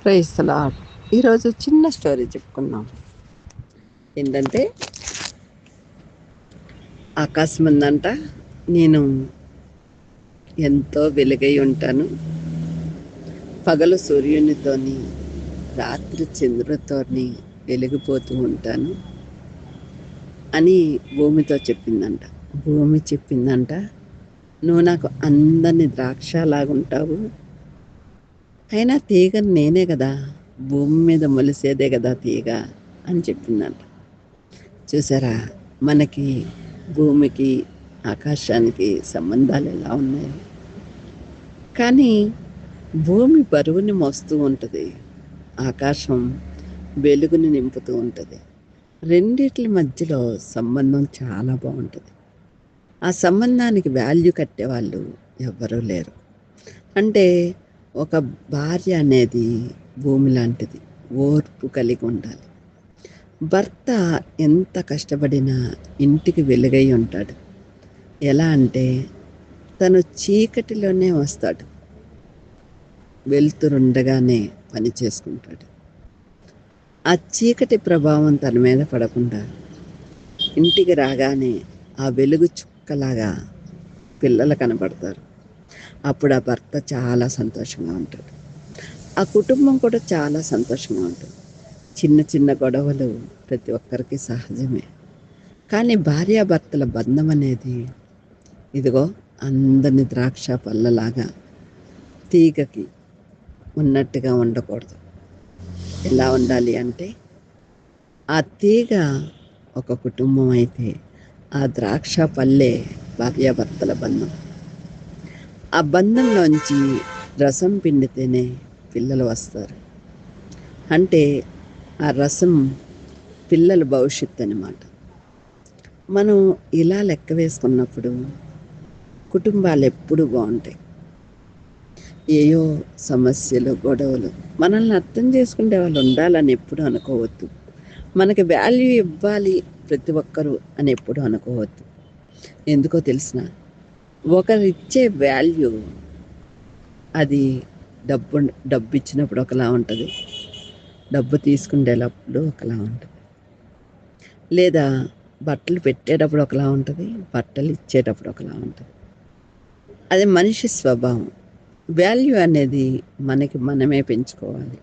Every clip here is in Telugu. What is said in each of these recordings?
Praise the lord. ఈరోజు చిన్న స్టోరీ చెప్పుకుందాం. ఏంటంటే ఆకాశం ఉందంట, నేను ఎంతో వెలుగై ఉంటాను, పగలు సూర్యునితోని రాత్రి చంద్రుడితోని వెలిగిపోతూ ఉంటాను అని భూమితో చెప్పిందంట. భూమి చెప్పిందంట, నువ్వు నాకు అందని ద్రాక్షలాగుంటావు, అయినా తీగ నేనే కదా, భూమి మీద మొలిసేదే కదా తీగ అని చెప్పిందంట. చూసారా, మనకి భూమికి ఆకాశానికి సంబంధాలు ఎలా ఉన్నాయి. కానీ భూమి బరువుని మోస్తూ ఉంటుంది, ఆకాశం వెలుగుని నింపుతూ ఉంటుంది. రెండిట్ల మధ్యలో సంబంధం చాలా బాగుంటుంది. ఆ సంబంధానికి వాల్యూ కట్టేవాళ్ళు ఎవ్వరూ లేరు. అంటే ఒక భార్య అనేది భూమి లాంటిది, ఓర్పు కలిగి ఉండాలి. భర్త ఎంత కష్టపడినా ఇంటికి వెలుగై ఉంటాడు. ఎలా అంటే తను చీకటిలోనే వస్తాడు, వెలుతురుండగానే పని చేసుకుంటాడు. ఆ చీకటి ప్రభావం తన మీద పడకుండా ఇంటికి రాగానే ఆ వెలుగు చుక్కలాగా పిల్లలు కనబడతారు. అప్పుడు ఆ భర్త చాలా సంతోషంగా ఉంటాడు, ఆ కుటుంబం కూడా చాలా సంతోషంగా ఉంటుంది. చిన్న చిన్న గొడవలు ప్రతి ఒక్కరికి సహజమే. కానీ భార్యాభర్తల బంధం అనేది ఇదిగో అందని ద్రాక్ష పళ్ళలాగా తీగకి ఉన్నట్టుగా ఉండకూడదు. ఎలా ఉండాలి అంటే, ఆ తీగ ఒక కుటుంబం అయితే ఆ ద్రాక్ష పళ్ళే భార్యాభర్తల బంధం. ఆ బంధంలోంచి రసం పిండితేనే పిల్లలు వస్తారు. అంటే ఆ రసం పిల్లల భవిష్యత్తు అన్నమాట. మనం ఇలా లెక్క వేసుకున్నప్పుడు కుటుంబాలు ఎప్పుడు బాగుంటాయి. ఏయో సమస్యలు, గొడవలు, మనల్ని అర్థం చేసుకునే వాళ్ళు ఉండాలని ఎప్పుడు అనుకోవద్దు. మనకి వాల్యూ ఇవ్వాలి ప్రతి ఒక్కరూ అని ఎప్పుడు అనుకోవద్దు. ఎందుకో తెలిసిన, ఒకరు ఇచ్చే వాల్యూ అది డబ్బు డబ్బు ఇచ్చినప్పుడు ఒకలా ఉంటుంది, డబ్బు తీసుకునేటప్పుడు ఒకలా ఉంటుంది. లేదా బట్టలు పెట్టేటప్పుడు ఒకలా ఉంటుంది, బట్టలు ఇచ్చేటప్పుడు ఒకలా ఉంటుంది. అది మనిషి స్వభావం. వాల్యూ అనేది మనకి మనమే పెంచుకోవాలి.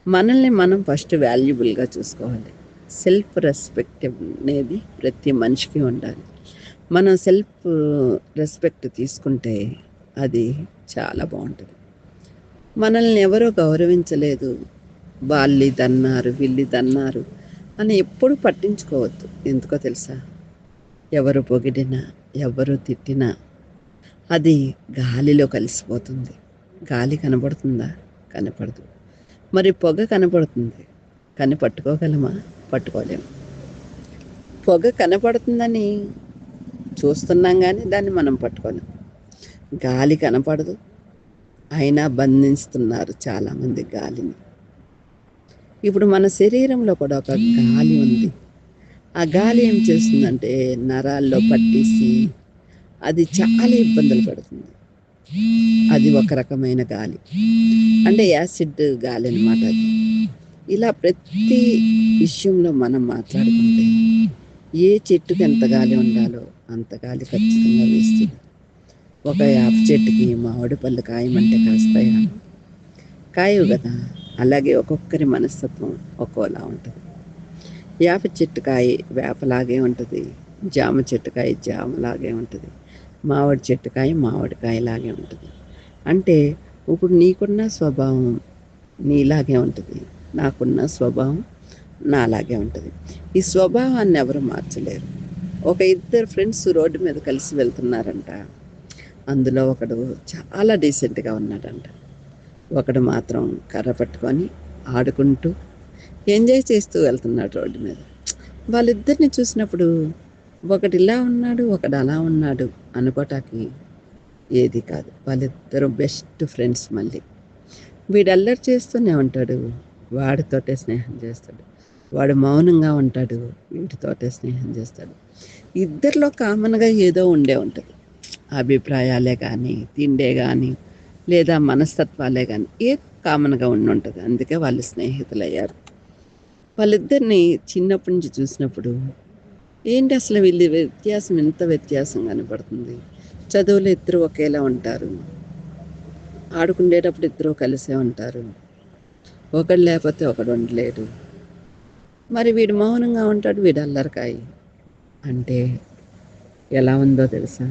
మనల్ని మనం ఫస్ట్ వాల్యుబుల్గా చూసుకోవాలి. సెల్ఫ్ రెస్పెక్ట్ అనేది ప్రతి మనిషికి ఉండాలి. మనం సెల్ఫ్ రెస్పెక్ట్ తీసుకుంటే అది చాలా బాగుంటుంది. మనల్ని ఎవరో గౌరవించలేదు, వాళ్ళు ఇదన్నారు, వీళ్ళు ఇదన్నారు అని ఎప్పుడు పట్టించుకోవద్దు. ఎందుకో తెలుసా, ఎవరు పొగిడినా, ఎవరు తిట్టినా అది గాలిలో కలిసిపోతుంది. గాలి కనబడుతుందా? కనపడదు. మరి పొగ కనపడుతుంది, కానీ పట్టుకోగలమా? పట్టుకోలేము. పొగ కనపడుతుందని చూస్తున్నాం కానీ దాన్ని మనం పట్టుకోలేం. గాలి కనపడదు, అయినా బంధిస్తున్నారు చాలామంది గాలిని. ఇప్పుడు మన శరీరంలో కూడా ఒక గాలి ఉంది. ఆ గాలి ఏం చేస్తుందంటే నరాల్లో పట్టేసి అది చాలా ఇబ్బందులు పడుతుంది. అది ఒక రకమైన గాలి, అంటే యాసిడ్ గాలి అనమాట అది. ఇలా ప్రతి విషయంలో మనం మాట్లాడుకుంటే ఏ చెట్టుకి ఎంత గాలి ఉండాలో అంత గాలి ఖచ్చితంగా వేస్తుంది. ఒక వేప చెట్టుకి మామిడి పళ్ళు కాయమంటే కాస్తాయా? కాయవు కదా. అలాగే ఒక్కొక్కరి మనస్తత్వం ఒక్కోలా ఉంటుంది. వేప చెట్టు కాయ వేపలాగే ఉంటుంది, జామ చెట్టు కాయ జామలాగే ఉంటుంది, మామిడి చెట్టు కాయ మామిడికాయలాగే ఉంటుంది. అంటే ఇప్పుడు నీకున్న స్వభావం నీలాగే ఉంటుంది, నాకున్న స్వభావం నాలాగే ఉంటుంది. ఈ స్వభావాన్ని ఎవరు మార్చలేరు. ఒక ఇద్దరు ఫ్రెండ్స్ రోడ్డు మీద కలిసి వెళ్తున్నారంట. అందులో ఒకడు చాలా డీసెంట్గా ఉన్నాడంట, ఒకడు మాత్రం కర్ర పట్టుకొని ఆడుకుంటూ ఎంజాయ్ చేస్తూ వెళ్తున్నాడు రోడ్డు మీద. వాళ్ళిద్దరిని చూసినప్పుడు ఒకడు ఇలా ఉన్నాడు, ఒకడు అలా ఉన్నాడు అనుకోటానికి ఏది కాదు. వాళ్ళిద్దరూ బెస్ట్ ఫ్రెండ్స్. మళ్ళీ వీడు అల్లరి చేస్తూనే ఉంటాడు, వాడితోటే స్నేహం చేస్తాడు. వాడు మౌనంగా ఉంటాడు, వీడితోటే స్నేహం చేస్తాడు. ఇద్దరిలో కామన్గా ఏదో ఉండే ఉంటుంది, అభిప్రాయాలే కానీ, తిండే కానీ, లేదా మనస్తత్వాలే కానీ కామన్గా ఉంటుంది. అందుకే వాళ్ళు స్నేహితులయ్యారు. వాళ్ళిద్దరిని చిన్నప్పటి నుంచి చూసినప్పుడు ఏంటి అసలు వీళ్ళ వ్యత్యాసం, ఎంత వ్యత్యాసం కనపడుతుంది. చదువులు ఇద్దరు ఒకేలా ఉంటారు, ఆడుకునేటప్పుడు ఇద్దరు కలిసే ఉంటారు, ఒకడు లేకపోతే ఒకడు ఉండలేడు. మరి వీడు మౌనంగా ఉంటాడు, వీడు అల్లరికాయి. అంటే ఎలా ఉందో తెలుసా?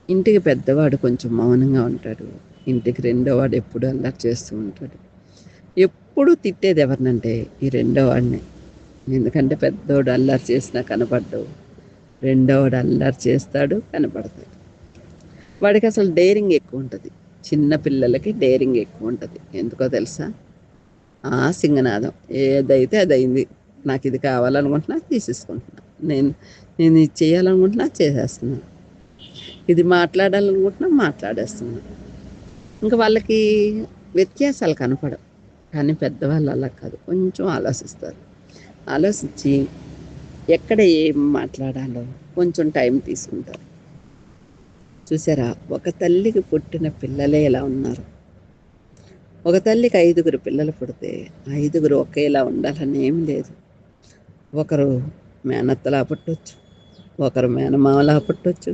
ఇంటికి పెద్దవాడు కొంచెం మౌనంగా ఉంటాడు, ఇంటికి రెండోవాడు ఎప్పుడు అల్లరి చేస్తూ ఉంటాడు. ఎప్పుడు తిట్టేది ఎవరినంటే ఈ రెండోవాడిని. ఎందుకంటే పెద్దోడు అల్లరి చేసినా కనపడ్డావు, రెండోవాడు అల్లరి చేస్తాడు, కనపడతాడు. వాడికి అసలు డేరింగ్ ఎక్కువ ఉంటుంది. చిన్న పిల్లలకి డేరింగ్ ఎక్కువ ఉంటుంది. ఎందుకో తెలుసా? సింగనాదం. ఏదైతే అది అయింది. నాకు ఇది కావాలనుకుంటున్నా తీసేసుకుంటున్నా, నేను నేను ఇది చేయాలనుకుంటున్నా చేసేస్తున్నా, ఇది మాట్లాడాలనుకుంటున్నా మాట్లాడేస్తున్నా. ఇంకా వాళ్ళకి వ్యత్యాసాలు కనపడవు. కానీ పెద్దవాళ్ళు అలా కాదు, కొంచెం ఆలోచిస్తారు. ఆలోచించి ఎక్కడ ఏం మాట్లాడాలో కొంచెం టైం తీసుకుంటారు. చూసారా, ఒక తల్లికి పుట్టిన పిల్లలే ఎలా ఉన్నారు. ఒక తల్లికి 5గురు పిల్లలు పుడితే 5గురు ఒకేలా ఉండాలని ఏమి లేదు. ఒకరు మేనత్తలా పుట్టవచ్చు, ఒకరు మేనమామలా పుట్టవచ్చు,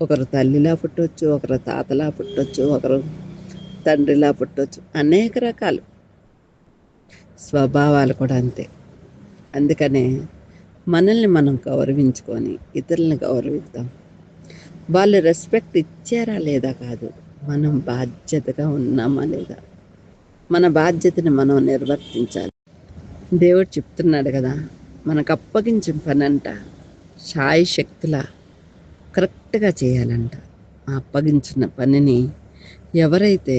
ఒకరు తల్లిలా పుట్టవచ్చు, ఒకరు తాతలా పుట్టవచ్చు, ఒకరు తండ్రిలా పుట్టవచ్చు. అనేక రకాలు స్వభావాలు కూడా అంతే. అందుకనే మనల్ని మనం గౌరవించుకొని ఇతరులను గౌరవిద్దాం. వాళ్ళు రెస్పెక్ట్ ఇచ్చారా లేదా కాదు, మనం బాధ్యతగా ఉన్నామా లేదా, మన బాధ్యతని మనం నిర్వర్తించాలి. దేవుడు చెప్తున్నాడు కదా, మనకు అప్పగించిన పని అంట శాయి శక్తుల కరెక్ట్గా చేయాలంట. ఆ అప్పగించిన పనిని ఎవరైతే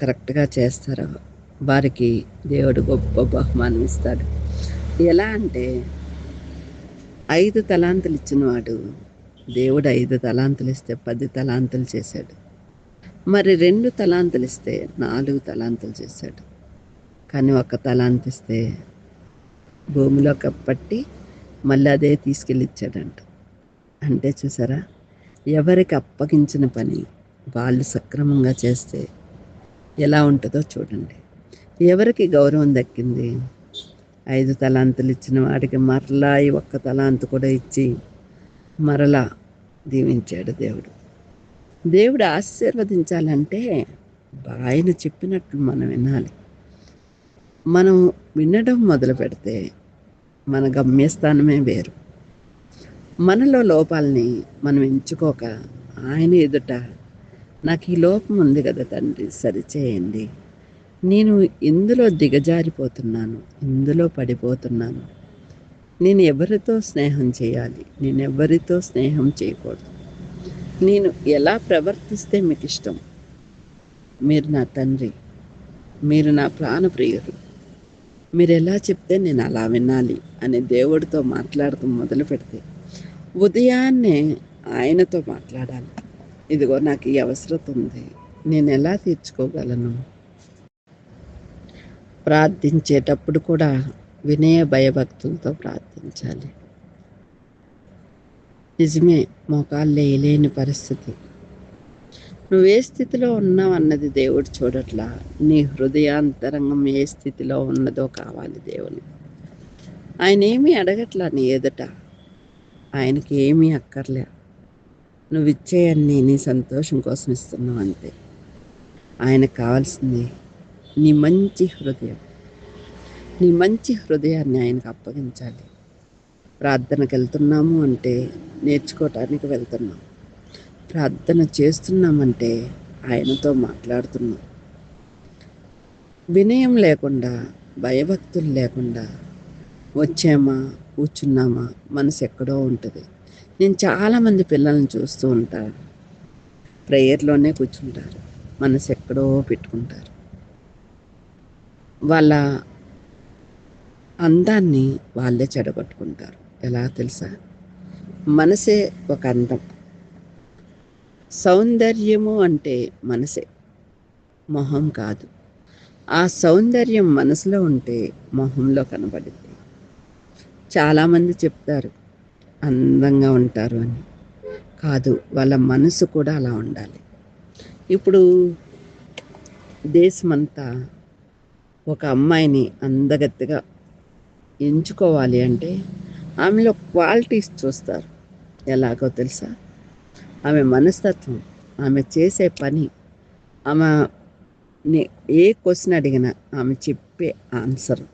కరెక్ట్గా చేస్తారో వారికి దేవుడు గొప్ప బహుమానం ఇస్తాడు. ఎలా అంటే 5 తలాంతులు ఇచ్చినవాడు దేవుడు 5 తలాంతులు ఇస్తే 10 తలాంతులు చేశాడు. మరి 2 తలాంతులు ఇస్తే 4 తలాంతులు చేశాడు. కానీ 1 తలాంతు ఇస్తే భూమిలో కప్పట్టి మళ్ళీ అదే తీసుకెళ్ళి ఇచ్చాడంట. అంటే చూసారా, ఎవరికి అప్పగించిన పని వాళ్ళు సక్రమంగా చేస్తే ఎలా ఉంటుందో చూడండి. ఎవరికి గౌరవం దక్కింది? 5 తలాంతులు ఇచ్చిన వాడికి మరలా ఈ 1 తలాంతు కూడా ఇచ్చి మరలా దీవించాడు దేవుడు. దేవుడు ఆశీర్వదించాలంటే ఆయన చెప్పినట్లు మనం వినాలి. మనం వినడం మొదలు పెడితే మన గమ్యస్థానమే వేరు. మనలో లోపాలని మనం ఎంచుకోక ఆయన ఎదుట నాకు ఈ లోపం ఉంది కదా తండ్రి, సరిచేయండి, నేను ఇందులో దిగజారిపోతున్నాను, ఇందులో పడిపోతున్నాను, నేను ఎవరితో స్నేహం చేయాలి, నేను ఎవరితో స్నేహం చేయకూడదు, నేను ఎలా ప్రవర్తిస్తే మీకు ఇష్టం, మీరు నా తండ్రి, మీరు నా ప్రాణప్రియుడు, మీరు ఎలా చెప్తే నేను అలా వినాలి అని దేవుడితో మాట్లాడుతూ మొదలు పెడితే ఉదయాన్నే ఆయనతో మాట్లాడాలి. ఇదిగో నాకు ఈ అవసరం ఉంది, నేను ఎలా తీర్చుకోగలను. ప్రార్థించేటప్పుడు కూడా వినయ భయభక్తులతో ప్రార్థించాలి. నిజమే, మోకాళ్ళు వేయలేని పరిస్థితి. నువ్వు ఏ స్థితిలో ఉన్నావు అన్నది దేవుడు చూడట్లా, నీ హృదయాంతరంగం ఏ స్థితిలో ఉన్నదో కావాలి దేవుని. ఆయన ఏమీ అడగట్లా నీ ఎదుట, ఆయనకి ఏమీ అక్కర్లే. నువ్వు ఇచ్చేయన్ని నీ సంతోషం కోసం ఇస్తున్నావు అంతే. ఆయనకు కావాల్సింది నీ మంచి హృదయం. నీ మంచి హృదయాన్ని ఆయనకు అప్పగించాలి. ప్రార్థనకు వెళ్తున్నాము అంటే నేర్చుకోవటానికి వెళ్తున్నాం. ప్రార్థన చేస్తున్నామంటే ఆయనతో మాట్లాడుతున్నాం. వినయం లేకుండా, భయభక్తులు లేకుండా వచ్చామా కూర్చున్నామా మనసు ఎక్కడో ఉంటుంది. నేను చాలామంది పిల్లల్ని చూస్తూ ఉంటాను, ప్రేయర్లోనే కూర్చుంటారు, మనసు ఎక్కడో పెట్టుకుంటారు. వాళ్ళ అందాన్ని వాళ్ళే చెడగొట్టుకుంటారు. ఎలా తెలుసా? మనసే ఒక అందం. సౌందర్యము అంటే మనసే, మొహం కాదు. ఆ సౌందర్యం మనసులో ఉంటే మొహంలో కనబడుద్ది. చాలామంది చెప్తారు అందంగా ఉంటారు అని. కాదు, వాళ్ళ మనసు కూడా అలా ఉండాలి. ఇప్పుడు దేశమంతా ఒక అమ్మాయిని అందగత్తెగా ఎంచుకోవాలి అంటే ఆమెలో క్వాలిటీస్ చూస్తారు. ఎలాగో తెలుసా? ఆమె మనస్తత్వం, ఆమె చేసే పని, ఆమె ఏ క్వశ్చన్ అడిగినా ఆమె చెప్పే ఆన్సర్,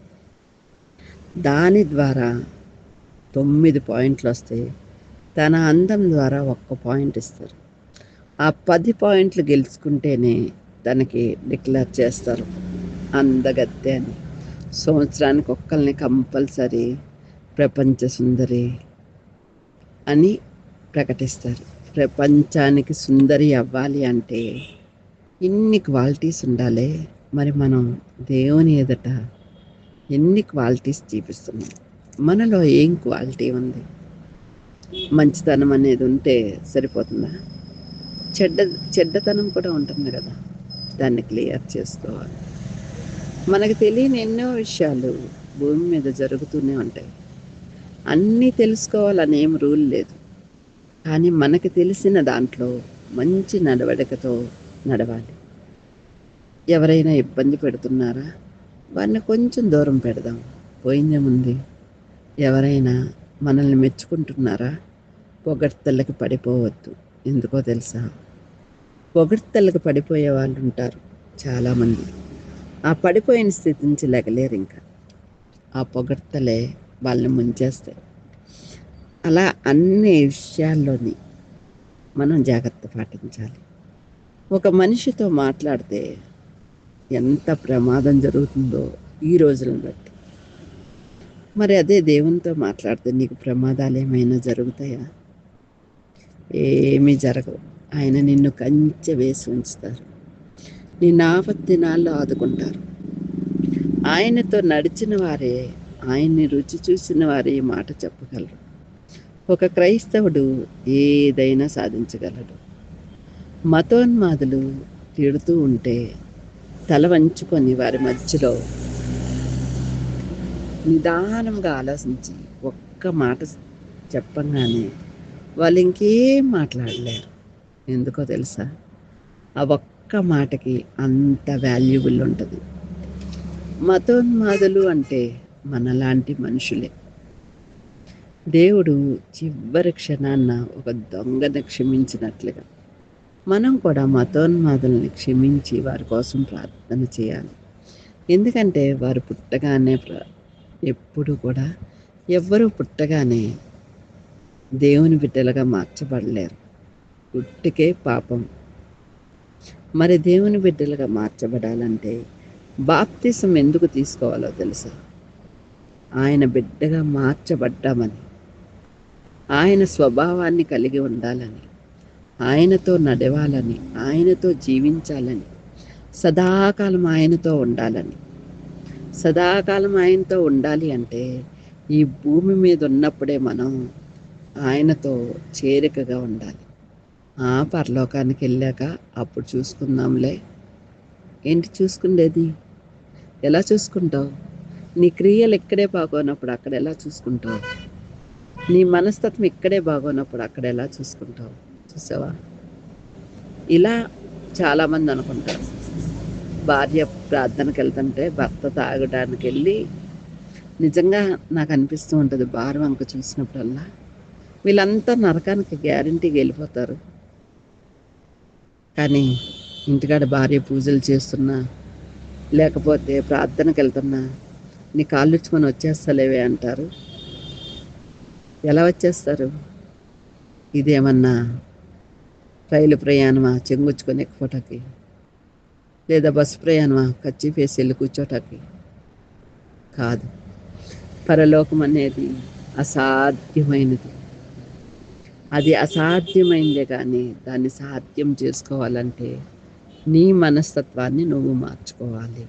దాని ద్వారా 9 పాయింట్లు వస్తాయి. తన అందం ద్వారా 1 పాయింట్ ఇస్తారు. ఆ 10 పాయింట్లు గెలుచుకుంటేనే తనకి డిక్లేర్ చేస్తారు అందగత్తె అని. సంవత్సరానికి ఒక్కల్ని కంపల్సరీ ప్రపంచ సుందరి అని ప్రకటిస్తారు. ప్రపంచానికి సుందరి అవ్వాలి అంటే ఇన్ని క్వాలిటీస్ ఉండాలి. మరి మనం దేవుని ఎదుట ఎన్ని క్వాలిటీస్ చూపిస్తున్నాం? మనలో ఏం క్వాలిటీ ఉంది? మంచితనం అనేది ఉంటే సరిపోతుందా? చెడ్డతనం కూడా ఉంటుంది కదా, దాన్ని క్లియర్ చేసుకోవాలి. మనకు తెలియని ఎన్నో విషయాలు భూమి మీద జరుగుతూనే ఉంటాయి. అన్నీ తెలుసుకోవాలని ఏం రూల్ లేదు. కానీ మనకి తెలిసిన దాంట్లో మంచి నడవడికతో నడవాలి. ఎవరైనా ఇబ్బంది పెడుతున్నారా? వారిని కొంచెం దూరం పెడదాం, పోయిందేముంది. ఎవరైనా మనల్ని మెచ్చుకుంటున్నారా? పొగడ్తలకి పడిపోవద్దు. ఎందుకో తెలుసా? పొగడ్తలకు పడిపోయే వాళ్ళు ఉంటారు చాలామంది. ఆ పడిపోయిన స్థితి నుంచి లెగలేరు. ఇంకా ఆ పొగడ్తలే వాళ్ళని ముంచేస్తాయి. అలా అన్ని విషయాల్లోని మనం జాగ్రత్త పాటించాలి. ఒక మనిషితో మాట్లాడితే ఎంత ప్రమాదం జరుగుతుందో ఈ రోజులను బట్టి, మరి అదే దేవునితో మాట్లాడితే నీకు ప్రమాదాలు ఏమైనా జరుగుతాయా? ఏమీ జరగవు. ఆయన నిన్ను కంచె వేసి ఉంచుతారు. నిన్ను ఆపత్తినాల్లో ఆదుకుంటారు. ఆయనతో నడిచిన వారే, ఆయన్ని రుచి చూసిన వారే ఈ మాట చెప్పగలరు. ఒక క్రైస్తవుడు ఏదైనా సాధించగలడు. మతోన్మాదులు తిడుతూ ఉంటే తల వంచుకొని వారి మధ్యలో నిదానంగా ఆలోచించి ఒక్క మాట చెప్పగానే వాళ్ళు ఇంకేం మాట్లాడలేరు. ఎందుకో తెలుసా? ఆ ఒక్క మాటకి అంత వాల్యుబుల్ ఉంటుంది. మతోన్మాదులు అంటే మనలాంటి మనుషులే. దేవుడు చివరి క్షణాన్న ఒక దొంగను క్షమించినట్లుగా మనం కూడా మతోన్మాదుల్ని క్షమించి వారి కోసం ప్రార్థన చేయాలి. ఎందుకంటే వారు పుట్టగానే ఎప్పుడు కూడా ఎవ్వరూ పుట్టగానే దేవుని బిడ్డలుగా మార్చబడలేరు. పుట్టికే పాపం. మరి దేవుని బిడ్డలుగా మార్చబడాలంటే బాప్తిసం ఎందుకు తీసుకోవాలో తెలుసా? ఆయన బిడ్డగా మార్చబడ్డామని, ఆయన స్వభావాన్ని కలిగి ఉండాలని, ఆయనతో నడవాలని, ఆయనతో జీవించాలని, సదాకాలం ఆయనతో ఉండాలని. సదాకాలం ఆయనతో ఉండాలి అంటే ఈ భూమి మీద ఉన్నప్పుడే మనం ఆయనతో చేరికగా ఉండాలి. పరలోకానికి వెళ్ళాక అప్పుడు చూసుకుందాంలే. ఏంటి చూసుకుండేది? ఎలా చూసుకుంటావు? నీ క్రియలు ఇక్కడే బాగోనప్పుడు అక్కడ ఎలా చూసుకుంటావు? నీ మనస్తత్వం ఇక్కడే బాగోనప్పుడు అక్కడ ఎలా చూసుకుంటావు? చూసావా? ఇలా చాలామంది అనుకుంటారు. భార్య ప్రార్థనకి వెళ్తుంటే భర్త తాగడానికి వెళ్ళి, నిజంగా నాకు అనిపిస్తూ ఉంటుంది భార్య వంక చూసినప్పుడల్లా, వీళ్ళంతా నరకానికి గ్యారంటీగా వెళ్ళిపోతారు. కానీ ఇంటికాడ భార్య పూజలు చేస్తున్నా, లేకపోతే ప్రార్థనకి వెళ్తున్నా, నీ కాళ్ళుచ్చుకొని వచ్చేస్తలేవే అంటారు. ఎలా వచ్చేస్తారు? ఇదేమన్నా రైలు ప్రయాణమా చెంగుచ్చుకొని ఎక్కువటానికి? లేదా బస్సు ప్రయాణమా కచ్చిఫేసి వెళ్ళి కూర్చోటానికి? కాదు. పరలోకం అనేది అసాధ్యమైనది. అది అసాధ్యమైందే కానీ దాన్ని సాధ్యం చేసుకోవాలంటే నీ మనస్తత్వాన్ని నువ్వు మార్చుకోవాలి.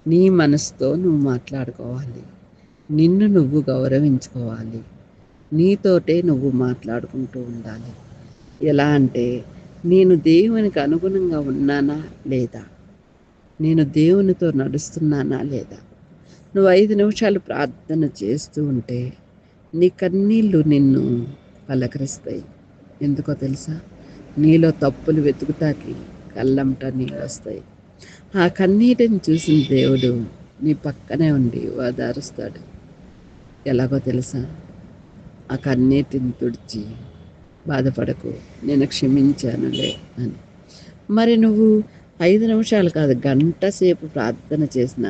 నీ మనసుతో నువ్వు మాట్లాడుకోవాలి. నిన్ను నువ్వు గౌరవించుకోవాలి. నీతోటే నువ్వు మాట్లాడుకుంటూ ఉండాలి. ఎలా అంటే, నేను దేవునికి అనుగుణంగా ఉన్నానా లేదా? నేను దేవునితో నడుస్తున్నానా లేదా? నువ్వు 5 నిమిషాలు ప్రార్థన చేస్తూ ఉంటే నీ కన్నీళ్ళు నిన్ను పలకరిస్తాయి. ఎందుకో తెలుసా? నీలో తప్పులు వెతుకుతాకి కళ్ళంట నీళ్ళు వస్తాయి. ఆ కన్నీటిని చూసిన దేవుడు నీ పక్కనే ఉండి ఓదారుస్తాడు. ఎలాగో తెలుసా? ఆ కన్నీటిని తుడిచి బాధపడకు, నేను క్షమించానులే అని. మరి నువ్వు 5 నిమిషాలు కాదు, గంట సేపు ప్రార్థన చేసిన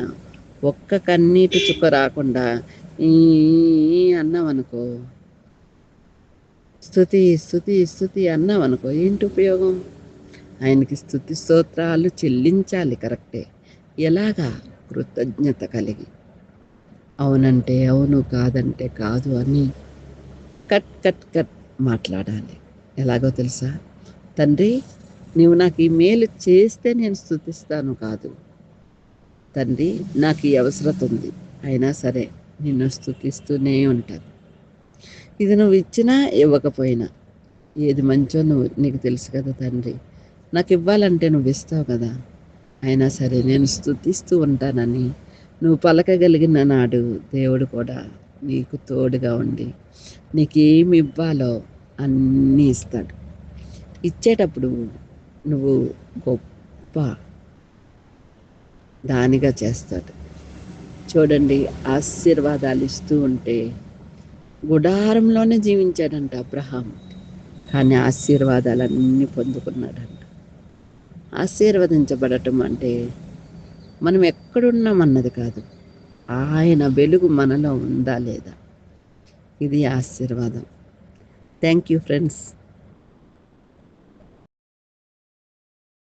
ఒక్క కన్నీటి చుక్క రాకుండా ఈ అన్నావనుకో, స్తుతి స్తుతి స్తుతి అన్నావనుకో, ఏంటి ఉపయోగం? ఆయనకి స్తుతి స్తోత్రాలు చెల్లించాలి, కరెక్టే. ఎలాగా? కృతజ్ఞత కలిగి. అవునంటే అవును, కాదంటే కాదు అని కట్ కట్ కట్ మాట్లాడాలి. ఎలాగో తెలుసా? తండ్రి, నీవు నాకు ఈ మేలు చేస్తే నేను స్తుతిస్తాను కాదు. తండ్రి, నాకు ఈ అవసరత ఉంది, అయినా సరే నిన్ను స్తుతిస్తూనే ఉంటాను. ఇది నువ్వు ఇచ్చినా ఇవ్వకపోయినా ఏది మంచో నీకు తెలుసు కదా తండ్రి. నాకు ఇవ్వాలంటే నువ్వు ఇస్తావు కదా, అయినా సరే నేను స్తుతిస్తూ ఉంటానని నువ్వు పలకగలిగిన నాడు దేవుడు కూడా నీకు తోడుగా ఉండి నీకేమి ఇవ్వాలో అన్నీ ఇస్తాడు. ఇచ్చేటప్పుడు నువ్వు గొప్ప దానిగా చేస్తాడు. చూడండి, ఆశీర్వాదాలు ఇస్తూ ఉంటే గుడారంలోనే జీవించాడంట అబ్రహాం, కానీ ఆశీర్వాదాలన్నీ పొందుకున్నాడంట. ఆశీర్వదించబడటం అంటే మనం ఎక్కడున్నామన్నది కాదు, ఆయన వెలుగు మనలో ఉందా లేదా, ఇది ఆశీర్వాదం. Thank you friends.